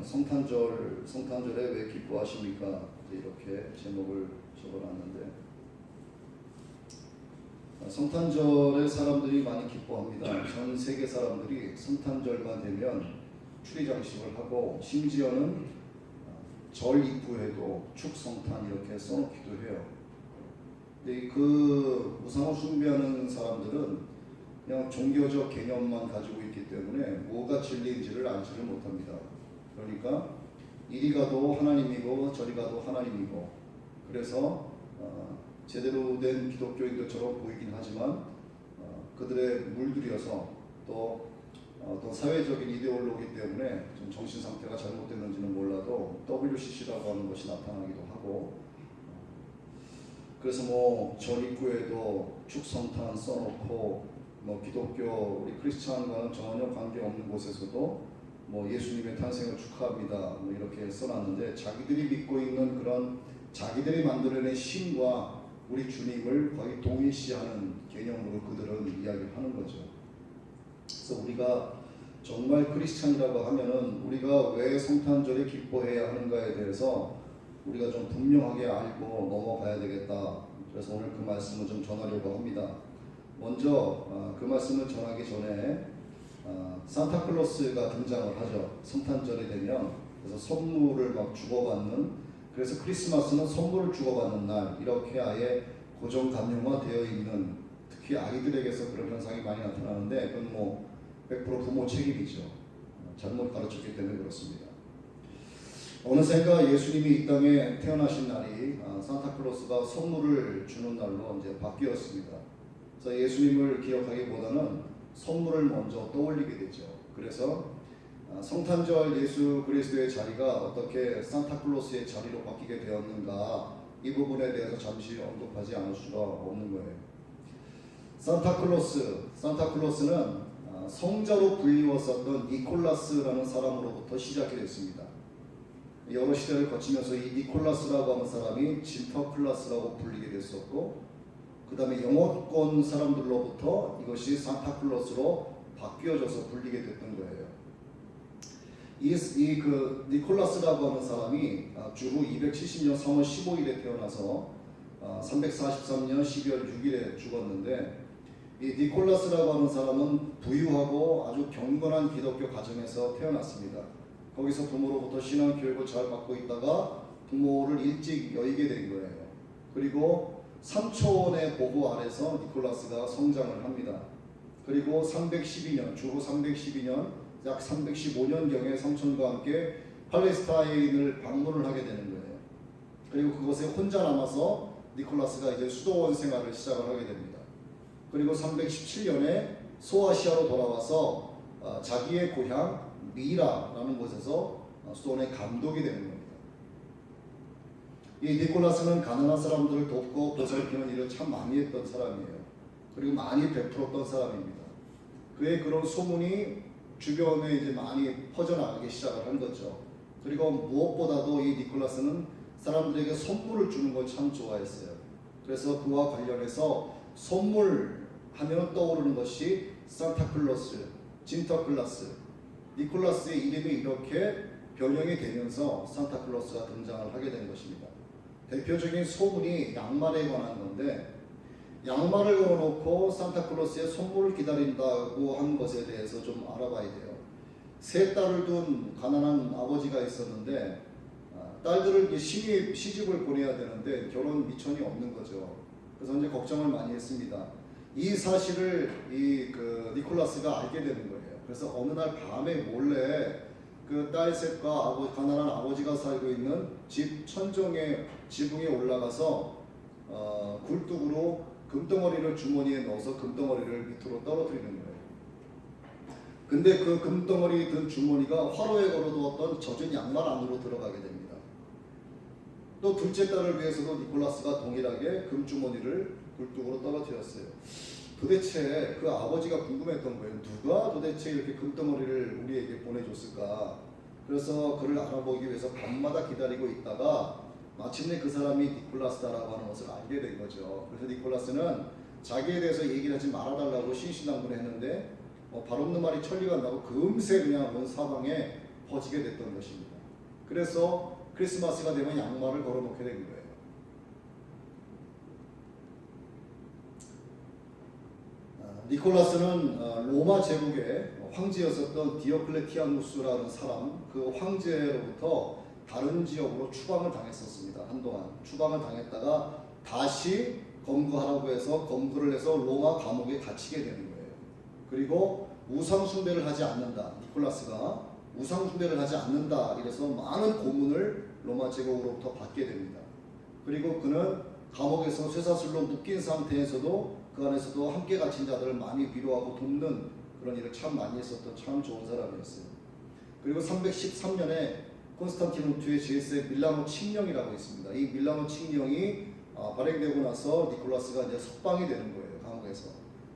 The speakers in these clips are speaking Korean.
성탄절에 왜 기뻐하십니까? 이렇게 제목을 적어놨는데, 성탄절에 사람들이 많이 기뻐합니다. 전 세계 사람들이 성탄절만 되면 추리 장식을 하고, 심지어는 절 입구에도 축성탄 이렇게 써놓기도 해요. 근데 그 우상을 숭배하는 사람들은 그냥 종교적 개념만 가지고 있기 때문에 뭐가 진리인지를 알지를 못합니다. 그러니까 이리 가도 하나님이고 저리 가도 하나님이고, 그래서 제대로 된 기독교인들처럼 보이긴 하지만 그들의 물들여서 또 어떤 사회적인 이데올로기 때문에 좀 정신 상태가 잘못됐는지는 몰라도 WCC라고 하는 것이 나타나기도 하고, 그래서 뭐 절 입구에도 축성탄 써놓고, 뭐 기독교 우리 크리스찬과는 전혀 관계없는 곳에서도 뭐 예수님의 탄생을 축하합니다 뭐 이렇게 써놨는데, 자기들이 믿고 있는 그런 자기들이 만들어낸 신과 우리 주님을 거의 동일시하는 개념으로 그들은 이야기를 하는 거죠. 그래서 우리가 정말 크리스찬이라고 하면은 우리가 왜 성탄절에 기뻐해야 하는가에 대해서 우리가 좀 분명하게 알고 넘어가야 되겠다. 그래서 오늘 그 말씀을 좀 전하려고 합니다. 먼저 그 말씀을 전하기 전에 산타클로스가 등장을 하죠. 성탄절이 되면. 그래서 선물을 막 주고받는, 그래서 크리스마스는 선물을 주고받는 날, 이렇게 아예 고정관념화되어 있는, 특히 아이들에게서 그런 현상이 많이 나타나는데, 그건 뭐 100% 부모 책임이죠. 잘못 가르쳤기 때문에 그렇습니다. 어느샌가 예수님이 이 땅에 태어나신 날이 산타클로스가 선물을 주는 날로 이제 바뀌었습니다. 그래서 예수님을 기억하기보다는 선물을 먼저 떠올리게 되죠. 그래서 성탄절 예수 그리스도의 자리가 어떻게 산타클로스의 자리로 바뀌게 되었는가, 이 부분에 대해서 잠시 언급하지 않을 수가 없는 거예요. 산타클로스는 성자로 불리웠었던 니콜라스라는 사람으로부터 시작이 됐습니다. 여러 시대를 거치면서 이 니콜라스라고 하는 사람이 진터클라스라고 불리게 됐었고, 그 다음에 영어권 사람들로부터 이것이 산타클로스로 바뀌어져서 불리게 됐던 거예요. 그 니콜라스라고 하는 사람이 주후 270년 3월 15일에 태어나서 343년 12월 6일에 죽었는데, 이 니콜라스라고 하는 사람은 부유하고 아주 경건한 기독교 가정에서 태어났습니다. 거기서 부모로부터 신앙 교육을 잘 받고 있다가 부모를 일찍 여의게 된 거예요. 그리고 삼촌의 보호 아래서 니콜라스가 성장을 합니다. 그리고 312년, 주후 312년, 약 315년경에 삼촌과 함께 팔레스타인을 방문을 하게 되는 거예요. 그리고 그곳에 혼자 남아서 니콜라스가 이제 수도원 생활을 시작을 하게 됩니다. 그리고 317년에 소아시아로 돌아와서 자기의 고향 미라라는 곳에서 수도원의 감독이 되는 겁니다. 이 니콜라스는 가난한 사람들을 돕고 보살피는 일을 참 많이 했던 사람이에요. 그리고 많이 베풀었던 사람입니다. 그의 그런 소문이 주변에 이제 많이 퍼져나가기 시작을 한 거죠. 그리고 무엇보다도 이 니콜라스는 사람들에게 선물을 주는 걸 참 좋아했어요. 그래서 그와 관련해서 선물 하면 떠오르는 것이 산타클로스, 진터클라스, 니콜라스의 이름이 이렇게 변형이 되면서 산타클로스가 등장을 하게 된 것입니다. 대표적인 소문이 양말에 관한 건데, 양말을 걸어놓고 산타클로스의 선물을 기다린다고 한 것에 대해서 좀 알아봐야 돼요. 세 딸을 둔 가난한 아버지가 있었는데, 딸들을 시집을 보내야 되는데 결혼 미천이 없는 거죠. 그래서 이제 걱정을 많이 했습니다. 이 사실을 니콜라스가 알게 되는 거예요. 그래서 어느 날 밤에 몰래 그 딸 셋과 가난한 아버지가 살고 있는 집 천정의 지붕에 올라가서 굴뚝으로 금덩어리를 주머니에 넣어서 금덩어리를 밑으로 떨어뜨리는 거예요. 근데 그 금덩어리 든 주머니가 화로에 걸어두었던 젖은 양말 안으로 들어가게 됩니다. 또 둘째 딸을 위해서도 니콜라스가 동일하게 금주머니를 굴뚝으로 떨어뜨렸어요. 도대체 그 아버지가 궁금했던 거예요. 누가 도대체 이렇게 금덩어리를 우리에게 보내줬을까? 그래서 그를 알아보기 위해서 밤마다 기다리고 있다가 마침내 그 사람이 니콜라스다라고 하는 것을 알게 된 거죠. 그래서 니콜라스는 자기에 대해서 얘기를 하지 말아달라고 신신당부를 했는데 발 없는 말이 천리가 난다고 금세 그냥 온 사방에 퍼지게 됐던 것입니다. 그래서 크리스마스가 되면 양말을 걸어놓게 된 거예요. 니콜라스는 로마 제국의 황제였었던 디오클레티아누스라는 사람, 그 황제로부터 다른 지역으로 추방을 당했었습니다. 한동안 추방을 당했다가 다시 검거하라고 해서 검거를 해서 로마 감옥에 갇히게 되는 거예요. 그리고 우상 숭배를 하지 않는다. 니콜라스가 우상 숭배를 하지 않는다. 이래서 많은 고문을 로마 제국으로부터 받게 됩니다. 그리고 그는 감옥에서 쇠사슬로 묶인 상태에서도 그 안에서도 함께 갇힌 자들을 많이 위로하고 돕는 그런 일을 참 많이 했었던 참 좋은 사람이었어요. 그리고 313년에 콘스탄티누스의 제스의 밀라노 칙령이라고 있습니다. 이 밀라노 칙령이 발행되고 나서 니콜라스가 이제 석방이 되는 거예요. 감옥에서.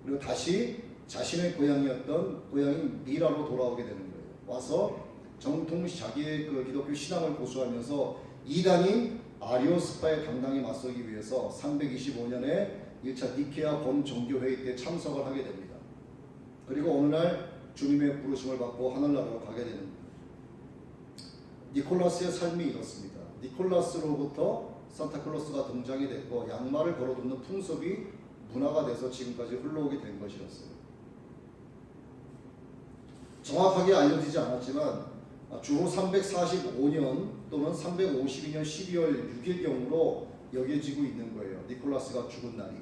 그리고 다시 자신의 고향이었던 고향인 미라로 돌아오게 되는 거예요. 와서 정통 자기의 그 기독교 신앙을 고수하면서 이단인 아리오스파에 당당히 맞서기 위해서 325년에 1차 니케아 범정교회의 때 참석을 하게 됩니다. 그리고 어느 날 주님의 부르심을 받고 하늘나라로 가게 되는 거예요. 니콜라스의 삶이 이렇습니다. 니콜라스로부터 산타클로스가 등장이 됐고 양말을 걸어두는 풍습이 문화가 돼서 지금까지 흘러오게 된 것이었어요. 정확하게 알려지지 않았지만 주후 345년 또는 352년 12월 6일경으로 여겨지고 있는 거예요. 니콜라스가 죽은 날이.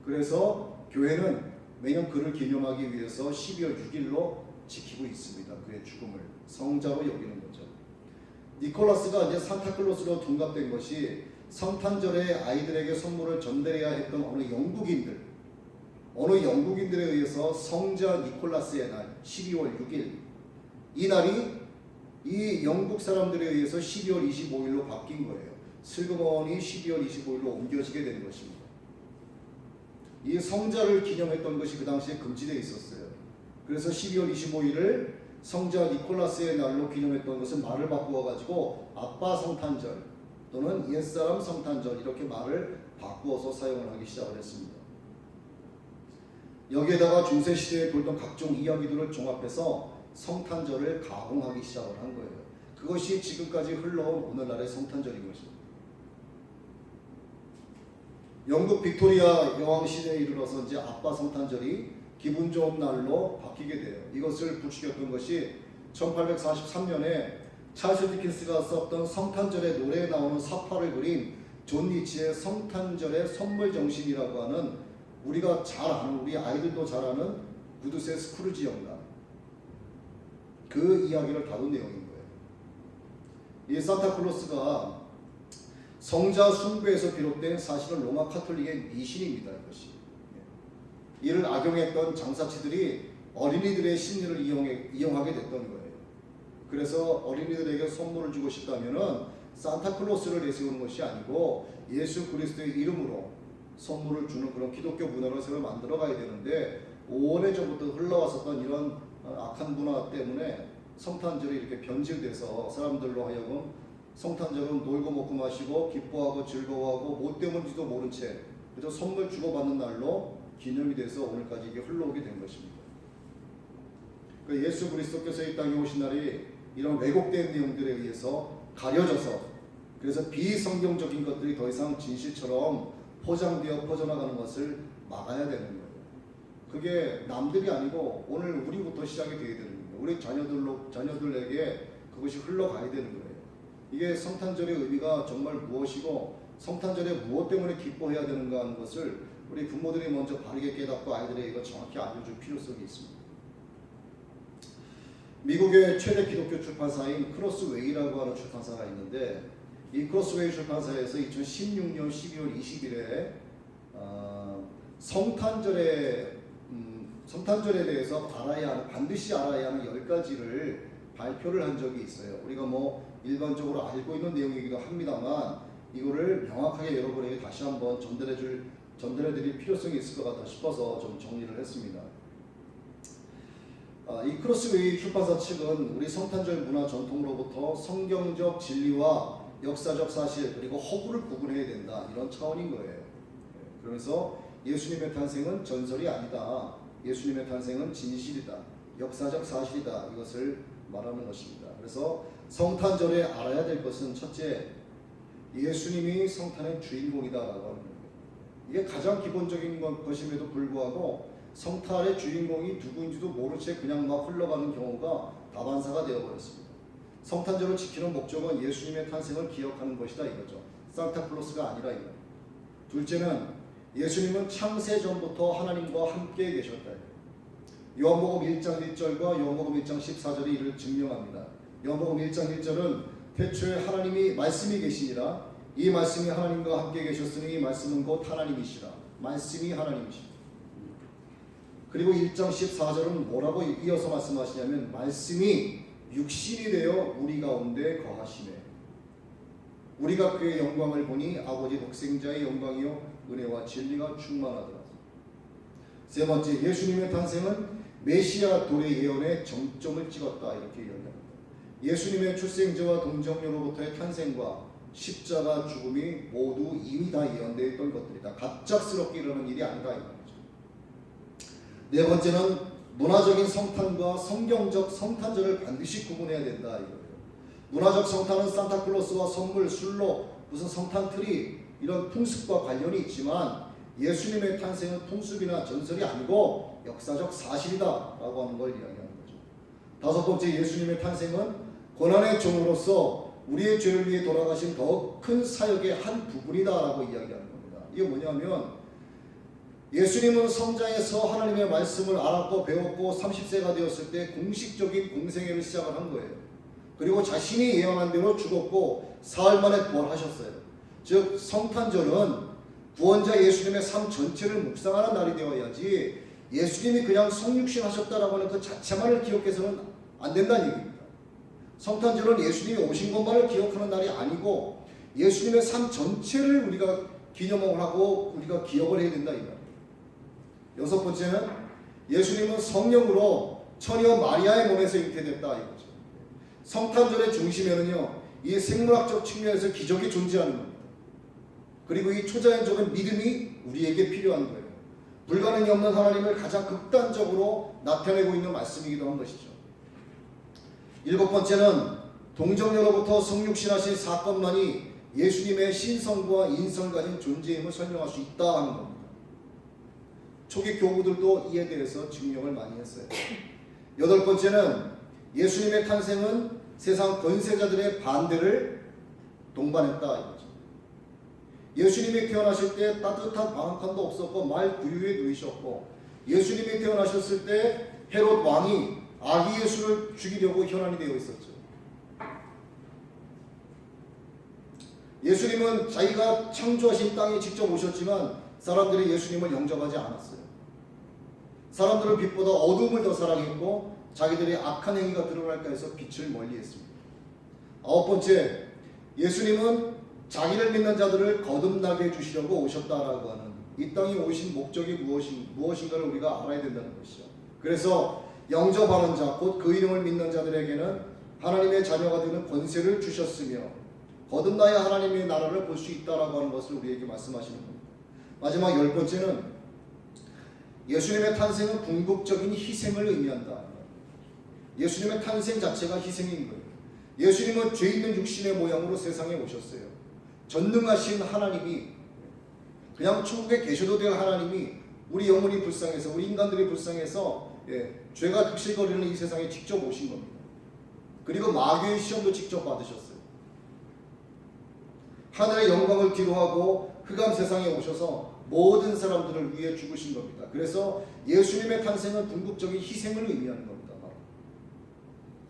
그래서 교회는 매년 그를 기념하기 위해서 12월 6일로 지키고 있습니다. 그의 죽음을 성자로 여기는 거죠. 니콜라스가 이제 산타클로스로 둔갑된 것이 성탄절에 아이들에게 선물을 전달해야 했던 어느 영국인들에 의해서 성자 니콜라스의 날 12월 6일 이 날이 이 영국 사람들에 의해서 12월 25일로 바뀐 거예요. 슬그머니 12월 25일로 옮겨지게 된 것입니다. 이 성자를 기념했던 것이 그 당시에 금지되어 있었어요. 그래서 12월 25일을 성자 니콜라스의 날로 기념했던 것은 말을 바꾸어 가지고 아빠 성탄절 또는 옛사람 성탄절 이렇게 말을 바꾸어서 사용을 하기 시작을 했습니다. 여기에다가 중세시대에 돌던 각종 이야기들을 종합해서 성탄절을 가공하기 시작을 한 거예요. 그것이 지금까지 흘러온 오늘날의 성탄절인 것입니다. 영국 빅토리아 여왕 시대에 이르러서 이제 아빠 성탄절이 기분 좋은 날로 바뀌게 돼요. 이것을 부추겼던 것이 1843년에 찰스 디킨스가 썼던 성탄절의 노래에 나오는 사파를 그린 존 니치의 성탄절의 선물 정신이라고 하는 우리가 잘 아는 우리 아이들도 잘 아는 구두쇠 스크루지 영감 그 이야기를 다룬 내용인 거예요. 이 산타클로스가 성자 숭배에서 비롯된 사실은 로마 카톨릭의 미신입니다. 이것이. 이를 악용했던 장사치들이 어린이들의 심리를 이용하게 됐던 거예요. 그래서 어린이들에게 선물을 주고 싶다면은 산타클로스를 내세우는 것이 아니고 예수 그리스도의 이름으로 선물을 주는 그런 기독교 문화를 새로 만들어 가야 되는데 오래전부터 흘러왔었던 이런 악한 문화 때문에 성탄절이 이렇게 변질돼서 사람들로 하여금 성탄절은 놀고 먹고 마시고 기뻐하고 즐거워하고 뭐 때문인지도 모른 채 그저 선물 주고받는 날로 기념이 돼서 오늘까지 이게 흘러오게 된 것입니다. 그 예수 그리스도께서 이 땅에 오신 날이 이런 왜곡된 내용들에 의해서 가려져서 그래서 비성경적인 것들이 더 이상 진실처럼 포장되어 퍼져나가는 것을 막아야 되는 거예요. 그게 남들이 아니고 오늘 우리부터 시작이 되어야 되는 거예요. 우리 자녀들에게 그것이 흘러가야 되는 거예요. 이게 성탄절의 의미가 정말 무엇이고 성탄절에 무엇 때문에 기뻐해야 되는가 하는 것을 우리 부모들이 먼저 바르게 깨닫고 아이들에게 이거 정확히 알려줄 필요성이 있습니다. 미국의 최대 기독교 출판사인 크로스웨이라고 하는 출판사가 있는데 이 크로스웨이 출판사에서 2016년 12월 20일에 성탄절에 대해서 반드시 알아야 하는 10가지를 발표를 한 적이 있어요. 우리가 뭐 일반적으로 알고 있는 내용이기도 합니다만 이거를 명확하게 여러분에게 다시 한번 전달해드릴 필요성이 있을 것 같아 싶어서 좀 정리를 했습니다. 이 크로스웨이 출판사 측은 우리 성탄절 문화 전통으로부터 성경적 진리와 역사적 사실 그리고 허구를 구분해야 된다 이런 차원인 거예요. 그래서 예수님의 탄생은 전설이 아니다. 예수님의 탄생은 진실이다. 역사적 사실이다. 이것을 말하는 것입니다. 그래서 성탄절에 알아야 될 것은 첫째, 예수님이 성탄의 주인공이다라고 하는 겁니다. 이게 가장 기본적인 것임에도 불구하고 성탄의 주인공이 누구인지도 모른 채 그냥 막 흘러가는 경우가 다반사가 되어버렸습니다. 성탄절을 지키는 목적은 예수님의 탄생을 기억하는 것이다 이거죠. 산타클로스가 아니라 이거예요. 둘째는 예수님은 창세 전부터 하나님과 함께 계셨다. 요한복음 1장 1절과 요한복음 1장 14절이 이를 증명합니다. 요한복음 1장 1절은 태초에 하나님이 말씀이 계시니라. 이 말씀이 하나님과 함께 계셨으니 이 말씀은 곧 하나님이시라. 말씀이 하나님이시라. 그리고 1장 14절은 뭐라고 이어서 말씀하시냐면 말씀이 육신이 되어 우리 가운데 거하시네. 우리가 그의 영광을 보니 아버지 독생자의 영광이요 은혜와 진리가 충만하더라. 세 번째, 예수님의 탄생은 메시아 도래 예언의 정점을 찍었다 이렇게 이야기합니다. 예수님의 출생제와 동정녀로부터의 탄생과 십자가 죽음이 모두 이미 다 예언되어 있던 것들이다. 갑작스럽게 일어나는 일이 아니다 이 말이죠. 네 번째는 문화적인 성탄과 성경적 성탄절을 반드시 구분해야 된다 이거예요. 문화적 성탄은 산타클로스와 선물, 술로 무슨 성탄트리 이런 풍습과 관련이 있지만 예수님의 탄생은 풍습이나 전설이 아니고 역사적 사실이다라고 하는 걸 이야기하는 거죠. 다섯 번째, 예수님의 탄생은 고난의 종으로서 우리의 죄를 위해 돌아가신 더 큰 사역의 한 부분이다라고 이야기하는 겁니다. 이게 뭐냐면 예수님은 성장에서 하나님의 말씀을 알았고 배웠고 30세가 되었을 때 공식적인 공생애를 시작을 한 거예요. 그리고 자신이 예언한 대로 죽었고 사흘 만에 부활하셨어요. 즉 성탄절은 구원자 예수님의 삶 전체를 묵상하는 날이 되어야지 예수님이 그냥 성육신 하셨다라고 하는 그 자체만을 기억해서는 안 된다는 얘기입니다. 성탄절은 예수님이 오신 것만을 기억하는 날이 아니고 예수님의 삶 전체를 우리가 기념을 하고 우리가 기억을 해야 된다 이 말이에요. 여섯 번째는 예수님은 성령으로 처녀 마리아의 몸에서 잉태됐다 이거죠. 성탄절의 중심에는요 이 생물학적 측면에서 기적이 존재하는 겁니다. 그리고 이 초자연적인 믿음이 우리에게 필요한 거예요. 불가능이 없는 하나님을 가장 극단적으로 나타내고 있는 말씀이기도 한 것이죠. 일곱 번째는 동정녀로부터 성육신하신 사건만이 예수님의 신성과 인성 가진 존재임을 설명할 수 있다 하는 겁니다. 초기 교부들도 이에 대해서 증명을 많이 했어요. 여덟 번째는 예수님의 탄생은 세상 권세자들의 반대를 동반했다 이거죠. 예수님이 태어나실 때 따뜻한 방한칸도 없었고 말 구유에 누이셨고 예수님이 태어나셨을 때 헤롯 왕이 아기 예수를 죽이려고 현안이 되어 있었죠. 예수님은 자기가 창조하신 땅에 직접 오셨지만 사람들이 예수님을 영접하지 않았어요. 사람들은 빛보다 어둠을 더 사랑했고 자기들의 악한 행위가 드러날까 해서 빛을 멀리했습니다. 아홉 번째, 예수님은 자기를 믿는 자들을 거듭나게 해주시려고 오셨다라고 하는 이 땅에 오신 목적이 무엇인가를 우리가 알아야 된다는 것이죠. 그래서 영접하는 자, 곧 그 이름을 믿는 자들에게는 하나님의 자녀가 되는 권세를 주셨으며 거듭나야 하나님의 나라를 볼 수 있다라고 하는 것을 우리에게 말씀하시는 겁니다. 마지막 열 번째는 예수님의 탄생은 궁극적인 희생을 의미한다. 예수님의 탄생 자체가 희생인 거예요. 예수님은 죄 있는 육신의 모양으로 세상에 오셨어요. 전능하신 하나님이 그냥 천국에 계셔도 될 하나님이 우리 영혼이 불쌍해서 우리 인간들이 불쌍해서 죄가 득실거리는 이 세상에 직접 오신 겁니다. 그리고 마귀의 시험도 직접 받으셨어요. 하늘의 영광을 뒤로하고 흑암 세상에 오셔서 모든 사람들을 위해 죽으신 겁니다. 그래서 예수님의 탄생은 궁극적인 희생을 의미하는 겁니다.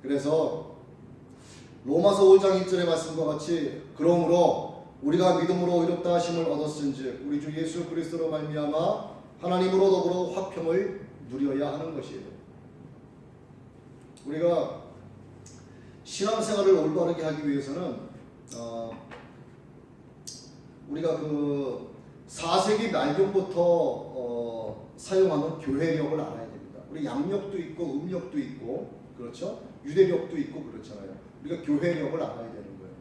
그래서 로마서 5장 1절의 말씀과 같이 그러므로 우리가 믿음으로 의롭다 하심을 얻었은즉 우리 주 예수 그리스도로 말미암아 하나님으로 더불어 화평을 누려야 하는 것이에요. 우리가 신앙생활을 올바르게 하기 위해서는 우리가 그 4세기 말경부터 사용하는 교회력을 알아야 됩니다. 우리 양력도 있고 음력도 있고 그렇죠? 유대력도 있고 그렇잖아요. 우리가 교회력을 알아야 되는 거예요.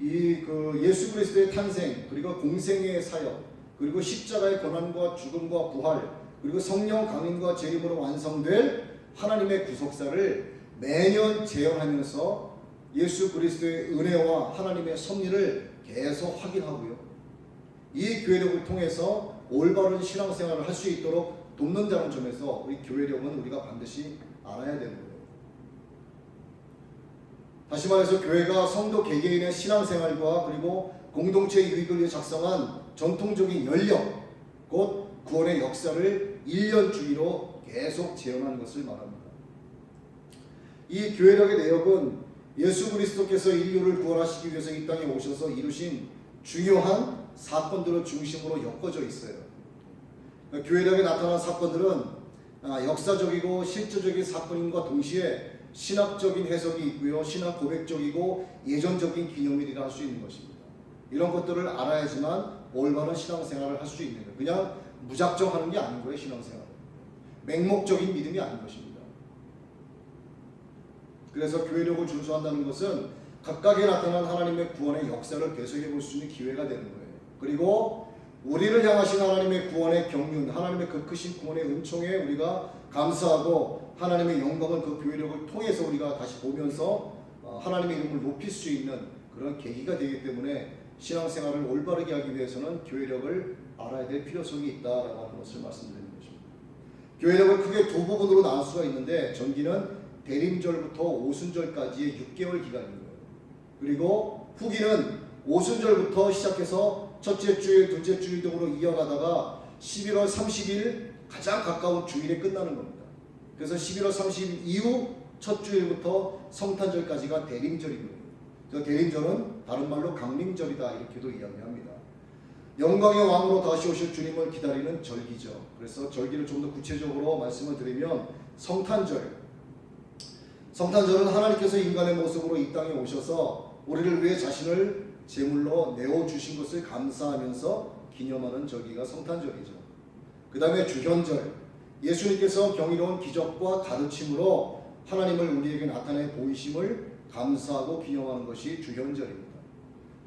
이 그 예수 그리스도의 탄생 그리고 공생애의 사역 그리고 십자가의 고난과 죽음과 부활 그리고 성령 강림과 재림으로 완성될 하나님의 구속사를 매년 재현하면서 예수 그리스도의 은혜와 하나님의 섭리를 계속 확인하고요. 이 교회력을 통해서 올바른 신앙생활을 할 수 있도록 돕는다는 점에서 우리 교회력은 우리가 반드시 알아야 되는 거예요. 다시 말해서 교회가 성도 개개인의 신앙생활과 그리고 공동체 유익을 위해 작성한 전통적인 연력, 곧 구원의 역사를 1년 주기로 계속 재현하는 것을 말합니다. 이 교회력의 내역은 예수 그리스도께서 인류를 구원하시기 위해서 이 땅에 오셔서 이루신 중요한 사건들을 중심으로 엮어져 있어요. 교회력에 나타난 사건들은 역사적이고 실제적인 사건인과 동시에 신학적인 해석이 있고요. 신학 고백적이고 예전적인 기념일이라 할 수 있는 것입니다. 이런 것들을 알아야지만 올바른 신앙생활을 할 수 있는 거예요. 그냥 무작정 하는 게 아닌 거예요. 신앙생활은 맹목적인 믿음이 아닌 것입니다. 그래서 교회력을 준수한다는 것은 각각에 나타난 하나님의 구원의 역사를 되새겨 볼 수 있는 기회가 되는 거예요. 그리고 우리를 향하신 하나님의 구원의 경륜, 하나님의 그 크신 구원의 은총에 우리가 감사하고 하나님의 영광을 그 교회력을 통해서 우리가 다시 보면서 하나님의 이름을 높일 수 있는 그런 계기가 되기 때문에 신앙생활을 올바르게 하기 위해서는 교회력을 알아야 될 필요성이 있다라고 하는 것을 말씀드리는 것입니다. 교회력을 크게 두 부분으로 나눌 수가 있는데, 전기는 대림절부터 오순절까지의 6개월 기간이고요. 그리고 후기는 오순절부터 시작해서 첫째 주일, 둘째 주일 등으로 이어가다가 11월 30일 가장 가까운 주일에 끝나는 겁니다. 그래서 11월 30일 이후 첫 주일부터 성탄절까지가 대림절이고요. 그 대림절은 다른 말로 강림절이다 이렇게도 이야기합니다. 영광의 왕으로 다시 오실 주님을 기다리는 절기죠. 그래서 절기를 좀 더 구체적으로 말씀을 드리면 성탄절. 성탄절은 하나님께서 인간의 모습으로 이 땅에 오셔서 우리를 위해 자신을 제물로 내어주신 것을 감사하면서 기념하는 절기가 성탄절이죠. 그 다음에 주현절. 예수님께서 경이로운 기적과 가르침으로 하나님을 우리에게 나타내 보이심을 감사하고 기념하는 것이 주현절입니다.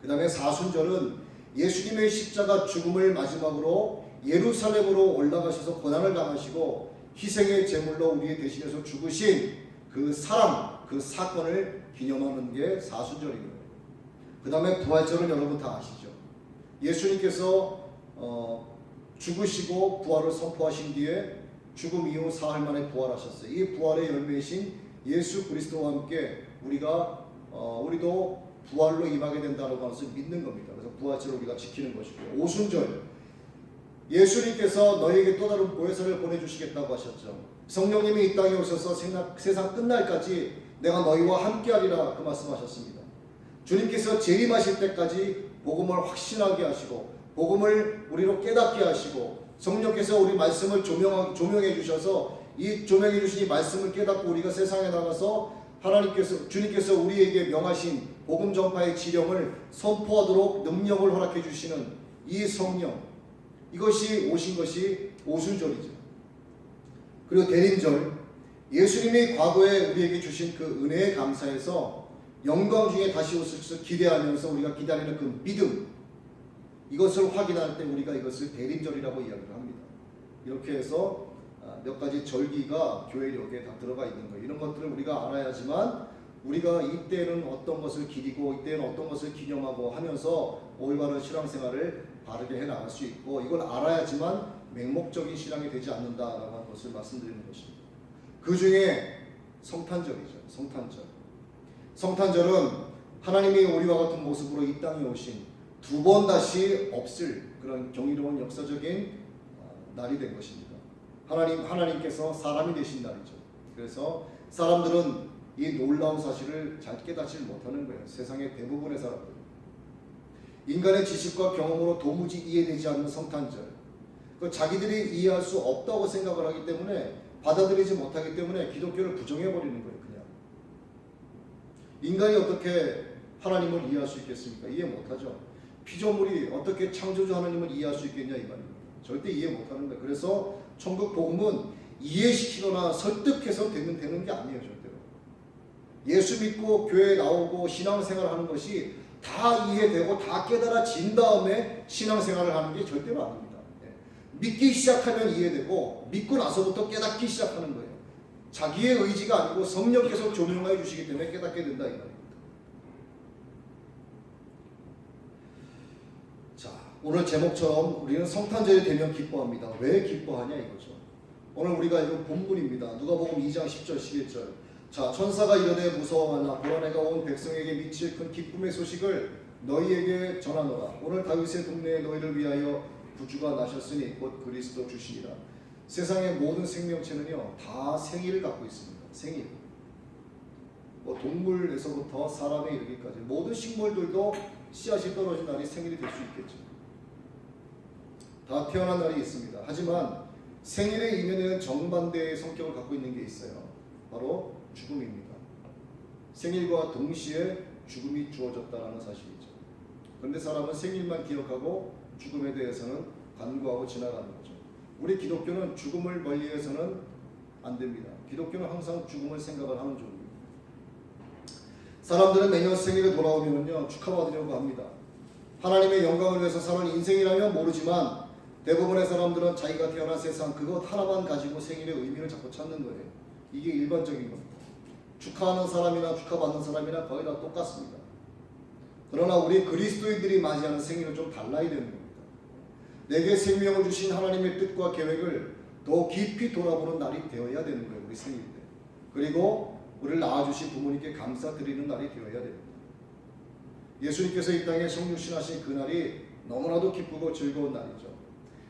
그 다음에 사순절은 예수님의 십자가 죽음을 마지막으로 예루살렘으로 올라가셔서 고난을 당하시고 희생의 제물로 우리의 대신해서 죽으신 그 사람, 그 사건을 기념하는 게 사순절입니다. 그 다음에 부활절은 여러분 다 아시죠? 예수님께서 죽으시고 부활을 선포하신 뒤에 죽음 이후 사흘 만에 부활하셨어요. 이 부활의 열매이신 예수 그리스도와 함께 우리도 부활로 임하게 된다는 것을 믿는 겁니다. 그래서 부활절을 우리가 지키는 것이고요. 오순절, 예수님께서 너희에게 또 다른 보혜사를 보내주시겠다고 하셨죠. 성령님이 이 땅에 오셔서 세상 끝날까지 내가 너희와 함께하리라 그 말씀하셨습니다. 주님께서 재림하실 때까지 복음을 확신하게 하시고 복음을 우리로 깨닫게 하시고 성령께서 우리 말씀을 조명해 주셔서 이 조명해 주신 이 말씀을 깨닫고 우리가 세상에 나가서 주님께서 우리에게 명하신 복음 전파의 지령을 선포하도록 능력을 허락해 주시는 이 성령, 이것이 오신 것이 오순절이죠. 그리고 대림절, 예수님이 과거에 우리에게 주신 그 은혜에 감사해서 영광 중에 다시 오실 것을 기대하면서 우리가 기다리는 그 믿음, 이것을 확인할 때 우리가 이것을 대림절이라고 이야기를 합니다. 이렇게 해서 몇 가지 절기가 교회력에 다 들어가 있는 거예요. 이런 것들을 우리가 알아야지만 우리가 이때는 어떤 것을 기리고 이때는 어떤 것을 기념하고 하면서 올바른 신앙생활을 바르게 해나갈 수 있고, 이걸 알아야지만 맹목적인 신앙이 되지 않는다라고 하는 것을 말씀드리는 것입니다. 그 중에 성탄절이죠. 성탄절은 하나님이 우리와 같은 모습으로 이 땅에 오신 두 번 다시 없을 그런 경이로운 역사적인 날이 된 것입니다. 하나님께서 사람이 되신 날이죠. 그래서 사람들은 이 놀라운 사실을 잘 깨닫지 못하는 거예요. 세상의 대부분의 사람들. 인간의 지식과 경험으로 도무지 이해되지 않는 성탄절. 자기들이 이해할 수 없다고 생각을 하기 때문에, 받아들이지 못하기 때문에 기독교를 부정해버리는 거예요. 그냥. 인간이 어떻게 하나님을 이해할 수 있겠습니까? 이해 못하죠. 피조물이 어떻게 창조주 하나님을 이해할 수 있겠냐 이 말입니다. 절대 이해 못하는 거예요. 그래서 천국 복음은 이해시키거나 설득해서 되는 게 아니에요. 절대로. 예수 믿고 교회에 나오고 신앙생활하는 것이 다 이해되고 다 깨달아진 다음에 신앙생활을 하는 게 절대로 아닙니다. 믿기 시작하면 이해되고 믿고 나서부터 깨닫기 시작하는 거예요. 자기의 의지가 아니고 성령께서 조명하여 주시기 때문에 깨닫게 된다 이 말입니다. 자, 오늘 제목처럼 우리는 성탄절이 되면 기뻐합니다. 왜 기뻐하냐 이거죠. 오늘 우리가 읽은 본문입니다. 누가복음 2장 10절 11절. 자, 천사가 이르되 무서워 말라. 보라 내가 온 백성에게 미칠 큰 기쁨의 소식을 너희에게 전하노라. 오늘 다윗의 동네에 너희를 위하여 구주가 나셨으니 곧 그리스도 주시니라. 세상의 모든 생명체는요 다 생일을 갖고 있습니다. 생일. 뭐 동물에서부터 사람에 이르기까지 모든 식물들도 씨앗이 떨어진 날이 생일이 될 수 있겠죠. 다 태어난 날이 있습니다. 하지만 생일의 이면에는 정반대의 성격을 갖고 있는 게 있어요. 바로 죽음입니다. 생일과 동시에 죽음이 주어졌다는 사실이죠. 그런데 사람은 생일만 기억하고 죽음에 대해서는 간구하고 지나가는 거죠. 우리 기독교는 죽음을 멀리해서는 안 됩니다. 기독교는 항상 죽음을 생각을 하는 종입니다. 사람들은 매년 생일에 돌아오면요 축하받으려고 합니다. 하나님의 영광을 위해서 사는 인생이라면 모르지만 대부분의 사람들은 자기가 태어난 세상 그것 하나만 가지고 생일의 의미를 자꾸 찾는 거예요. 이게 일반적인 겁니다. 축하하는 사람이나 축하받는 사람이나 거의 다 똑같습니다. 그러나 우리 그리스도인들이 맞이하는 생일은 좀 달라야 되는 겁니다. 내게 생명을 주신 하나님의 뜻과 계획을 더 깊이 돌아보는 날이 되어야 되는 거예요. 우리 생일 때. 그리고 우리를 낳아주신 부모님께 감사드리는 날이 되어야 됩니다. 예수님께서 이 땅에 성육신하신 그날이 너무나도 기쁘고 즐거운 날이죠.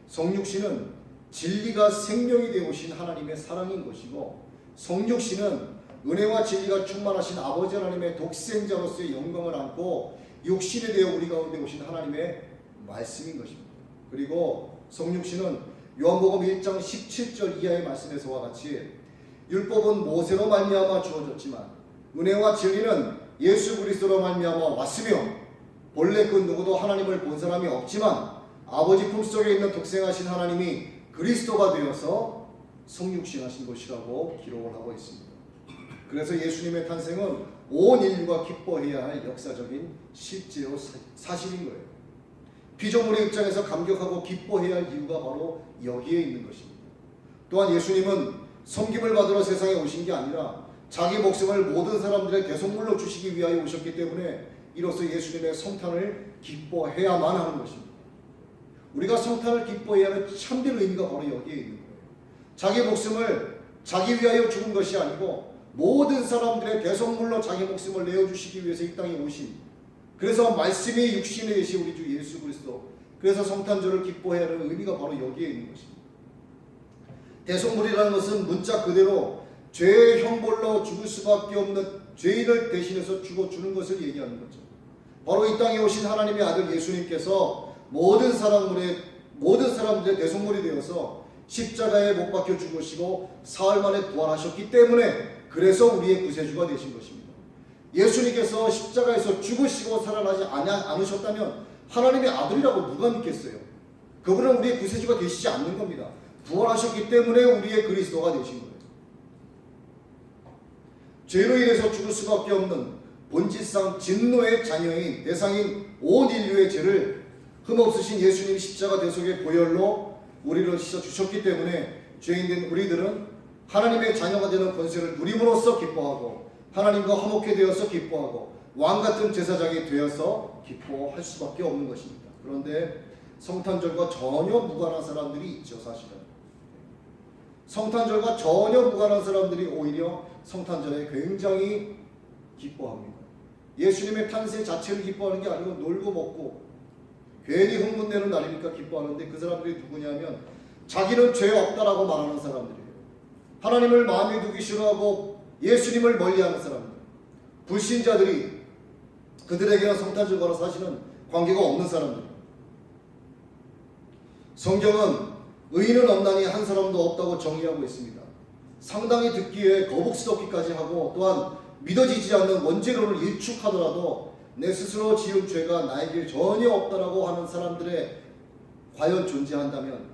성육신은 진리가 생명이 되어 오신 하나님의 사랑인 것이고, 성육신은 은혜와 진리가 충만하신 아버지 하나님의 독생자로서의 영광을 안고 육신에 되어 우리 가운데 오신 하나님의 말씀인 것입니다. 그리고 성육신은 요한복음 1장 17절 이하의 말씀에서와 같이 율법은 모세로 말미암아 주어졌지만 은혜와 진리는 예수 그리스도로 말미암아 왔으며 본래 그 누구도 하나님을 본 사람이 없지만 아버지 품속에 있는 독생하신 하나님이 그리스도가 되어서 성육신하신 것이라고 기록을 하고 있습니다. 그래서 예수님의 탄생은 온 인류가 기뻐해야 할 역사적인 실제로 사실인 거예요. 피조물의 입장에서 감격하고 기뻐해야 할 이유가 바로 여기에 있는 것입니다. 또한 예수님은 섬김을 받으러 세상에 오신 게 아니라 자기 목숨을 모든 사람들의 대속물로 주시기 위하여 오셨기 때문에 이로써 예수님의 성탄을 기뻐해야만 하는 것입니다. 우리가 성탄을 기뻐해야 하는 참된 의미가 바로 여기에 있는 거예요. 자기 목숨을 자기 위하여 죽은 것이 아니고 모든 사람들의 대속물로 자기 목숨을 내어주시기 위해서 이 땅에 오신, 그래서 말씀이 육신에 계신 우리 주 예수 그리스도, 그래서 성탄절을 기뻐해야 하는 의미가 바로 여기에 있는 것입니다. 대속물이라는 것은 문자 그대로 죄의 형벌로 죽을 수밖에 없는 죄인을 대신해서 죽어주는 것을 얘기하는 거죠. 바로 이 땅에 오신 하나님의 아들 예수님께서 모든 사람들의 대속물이 되어서 십자가에 못 박혀 죽으시고 사흘 만에 부활하셨기 때문에 그래서 우리의 구세주가 되신 것입니다. 예수님께서 십자가에서 죽으시고 살아나지 않으셨다면 하나님의 아들이라고 누가 믿겠어요? 그분은 우리의 구세주가 되시지 않는 겁니다. 부활하셨기 때문에 우리의 그리스도가 되신 거예요. 죄로 인해서 죽을 수밖에 없는 본질상 진노의 자녀인 대상인 온 인류의 죄를 흠없으신 예수님 십자가 대속의 보혈로 우리를 씻어주셨기 때문에 죄인된 우리들은 하나님의 자녀가 되는 권세를 누림으로써 기뻐하고 하나님과 화목해 되어서 기뻐하고 왕같은 제사장이 되어서 기뻐할 수밖에 없는 것입니다. 그런데 성탄절과 전혀 무관한 사람들이 있죠. 사실은 성탄절과 전혀 무관한 사람들이 오히려 성탄절에 굉장히 기뻐합니다. 예수님의 탄생 자체를 기뻐하는 게 아니고 놀고 먹고 괜히 흥분되는 날이니까 기뻐하는데, 그 사람들이 누구냐면 자기는 죄 없다라고 말하는 사람들이에요. 하나님을 마음에 두기 싫어하고 예수님을 멀리하는 사람들, 불신자들이, 그들에게는 성탄절과는 사실은 관계가 없는 사람들이에요. 성경은 의인은 없나니 한 사람도 없다고 정의하고 있습니다. 상당히 듣기에 거북스럽기까지 하고 또한 믿어지지 않는 원죄론을 일축하더라도 내 스스로 지은 죄가 나에게 전혀 없다라고 하는 사람들의 과연 존재한다면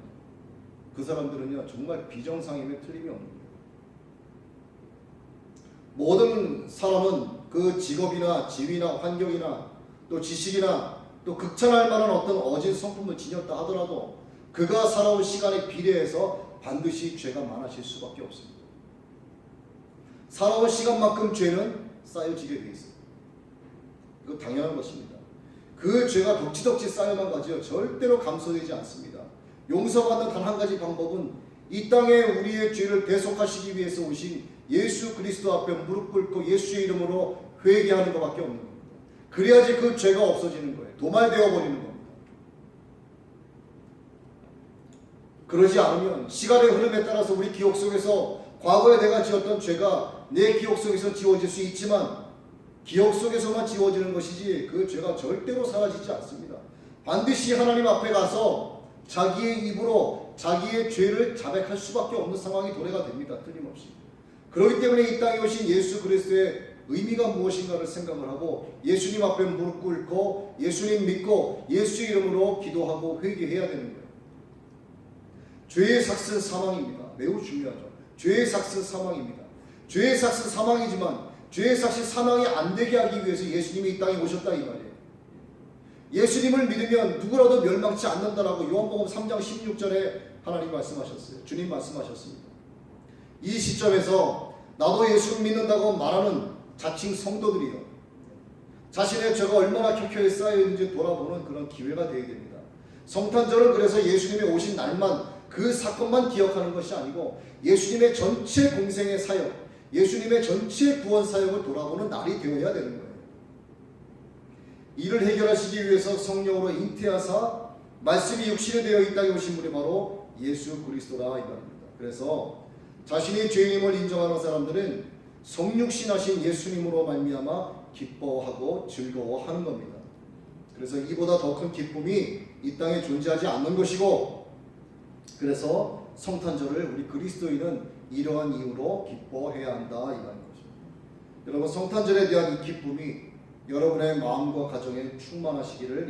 그 사람들은요 정말 비정상임에 틀림이 없는 거예요. 모든 사람은 그 직업이나 지위나 환경이나 또 지식이나 또 극찬할 만한 어떤 어진 성품을 지녔다 하더라도 그가 살아온 시간에 비례해서 반드시 죄가 많아질 수밖에 없습니다. 살아온 시간만큼 죄는 쌓여지게 돼 있어요. 이거 당연한 것입니다. 그 죄가 덕지덕지 쌓여만 가지요 절대로 감소되지 않습니다. 용서받는 단 한 가지 방법은 이 땅에 우리의 죄를 대속하시기 위해서 오신 예수 그리스도 앞에 무릎 꿇고 예수의 이름으로 회개하는 것밖에 없는 겁니다. 그래야지 그 죄가 없어지는 거예요. 도말되어 버리는 겁니다. 그러지 않으면 시간의 흐름에 따라서 우리 기억 속에서 과거에 내가 지었던 죄가 내 기억 속에서 지워질 수 있지만 기억 속에서만 지워지는 것이지 그 죄가 절대로 사라지지 않습니다. 반드시 하나님 앞에 가서 자기의 입으로 자기의 죄를 자백할 수밖에 없는 상황이 도래가 됩니다. 틀림없이. 그렇기 때문에 이 땅에 오신 예수 그리스도의 의미가 무엇인가를 생각을 하고 예수님 앞에 무릎 꿇고 예수님 믿고 예수의 이름으로 기도하고 회개해야 되는 거예요. 죄의 삭은 사망입니다. 매우 중요하죠. 죄의 삭은 사망입니다. 죄의 삭은 사망이지만 죄의 삭이 사망이 안 되게 하기 위해서 예수님이 이 땅에 오셨다 이 말이에요. 예수님을 믿으면 누구라도 멸망치 않는다라고 요한복음 3장 16절에 하나님 말씀하셨어요. 주님 말씀하셨습니다. 이 시점에서 나도 예수를 믿는다고 말하는 자칭 성도들이요, 자신의 죄가 얼마나 켜켜이 쌓여있는지 돌아보는 그런 기회가 되어야 됩니다. 성탄절은 그래서 예수님의 오신 날만 그 사건만 기억하는 것이 아니고 예수님의 전체 공생의 사역, 예수님의 전체 구원 사역을 돌아보는 날이 되어야 되는 거예요. 이를 해결하시기 위해서 성령으로 잉태하사 말씀이 육신이 되어 이 땅에 오신 분이 바로 예수 그리스도라 이 말입니다. 그래서 자신이 죄인임을 인정하는 사람들은 성육신하신 예수님으로 말미암아 기뻐하고 즐거워하는 겁니다. 그래서 이보다 더 큰 기쁨이 이 땅에 존재하지 않는 것이고, 그래서 성탄절을 우리 그리스도인은 이러한 이유로 기뻐해야 한다 이라는 것입니다. 여러분, 성탄절에 대한 이 기쁨이 여러분의 마음과 가정에 충만하시기를